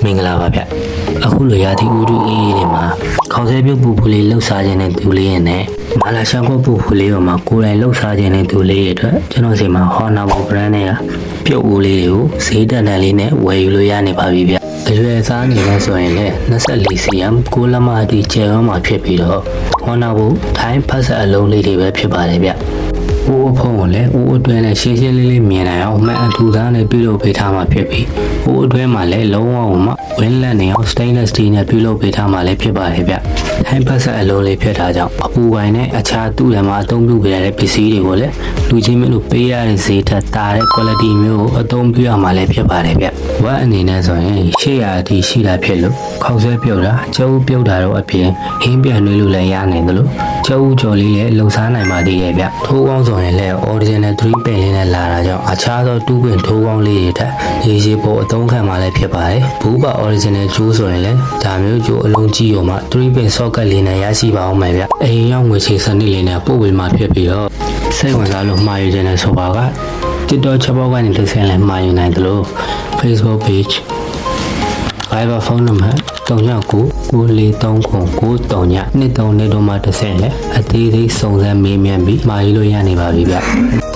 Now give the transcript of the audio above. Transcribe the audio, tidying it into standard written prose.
မင်္ဂလာပါဗျအခုလိုရာသီဥတုအေးအေးတွေမှာခေါင်းဆဲပြုတ်ပူပူလေးလှုပ်ရှားခြင်းနဲ့သူလေးရဲ့နဲ့မာလာရှောင်းကုတ်ပူပူလေးပေါ်မှာကိုယ်တိုင်လှုပ်ရှားခြင်းနဲ့သူလေးရဲ့အတွက်ကျွန်တော်စီမှာဟောနာဘော brand နဲ့ပြုတ်ဦးလေးတွေကိုဈေးတက်တန်လေးနဲ့ဝယ်ယူလို့ရနေပါပြီဗျအရွယ်စားနေလဲဆိုရင်လည်း24 cm 6လက်မအထိကျယ်ဝန်းမှာဖြစ်ပြီးတော့ဟောနာဘောထိုင်းဖတ်ဆက်အလုံးလေးတွေပဲဖြစ်ပါတယ်ဗျအိုးအဖုံးကိုလည်းအိုးအတွင်းနဲ့ရှင်းရှင်းလေးလေးမြင်နိုင်အောင်မှန်အထူသားနဲ့ပြုလုပ်ပေးထားမှာဖြစ်ပြီးအိုးအတွင်းမှာလည်းလုံးဝမှဝင်းလက်နေအောင် stainless steel နဲ့ပြုလုပ်ပေးထားမှာလည်းဖြစ်ပါတယ်ဗျ။ဟိုင်းဖက်ဆက်အလုံးလေးဖြစ်တာကြောင့်အပူပိုင်းနဲ့အခြားသူ့လည်းမှာအသုံးပြုပေးရတဲ့ပစ္စည်းတွေကိုလည်းလူချင်းမျိုးလို့ပေးရတဲ့ဈေးထက်တာတဲ့ quality မျိုးကိုအသုံးပြုရမှာလည်းဖြစ်ပါတယ်ဗျ။ဝက်အနေနဲ့ဆိုရင်800အထိရှိတာဖြစ်လို့ခေါက်ဆွဲပြုတ်တာကျုပ်ပြုတ်တာတော့အပြင်ဟင်းပြန်နှွေးလို့လည်းရနိုင်တယ်လို့ကျုပ်ကြော်လေးလည်းလှုပ်ရှားနိုင်ပါသေးရဲ့ဗျ။ထိုးကောင်းဆိုရင်လည်း original 3 pin လေးနဲ့လာတာကြောင့်အခြားသော2 pin ထိုးကောင်းလေးတွေထက်ရေးရှိဖို့အသုံးခံမှာလည်းဖြစ်ပါတယ်။ဘူးပါ original ကျိုးဆိုရင်လည်းဒါမျိုးကျိုးအလုံးကြီးရောမှ3 pin socket လေးနဲ့ရရှိပါအောင်မယ်ဗျ။အိမ်ရောက်ငွေချေစနစ်လေးနဲ့ပို့ပေးမှဖြစ်ပြီးတော့စိတ်ဝင်စားလို့မှာယူခြင်းနဲ့ဆိုပါက TikTok ချက်ပေါက်ကနေတစ်ဆင့်လည်းမှာယူနိုင်တယ်လို့ Facebook page Viber ဖုန်းနံပါတ်399443993923နဲ့တော့မှတစ်ဆင့်လည်းအသေးသေးစုံစမ်းမေးမြန်းပြီးမှာယူလို့ရနေပါပြီဗျ။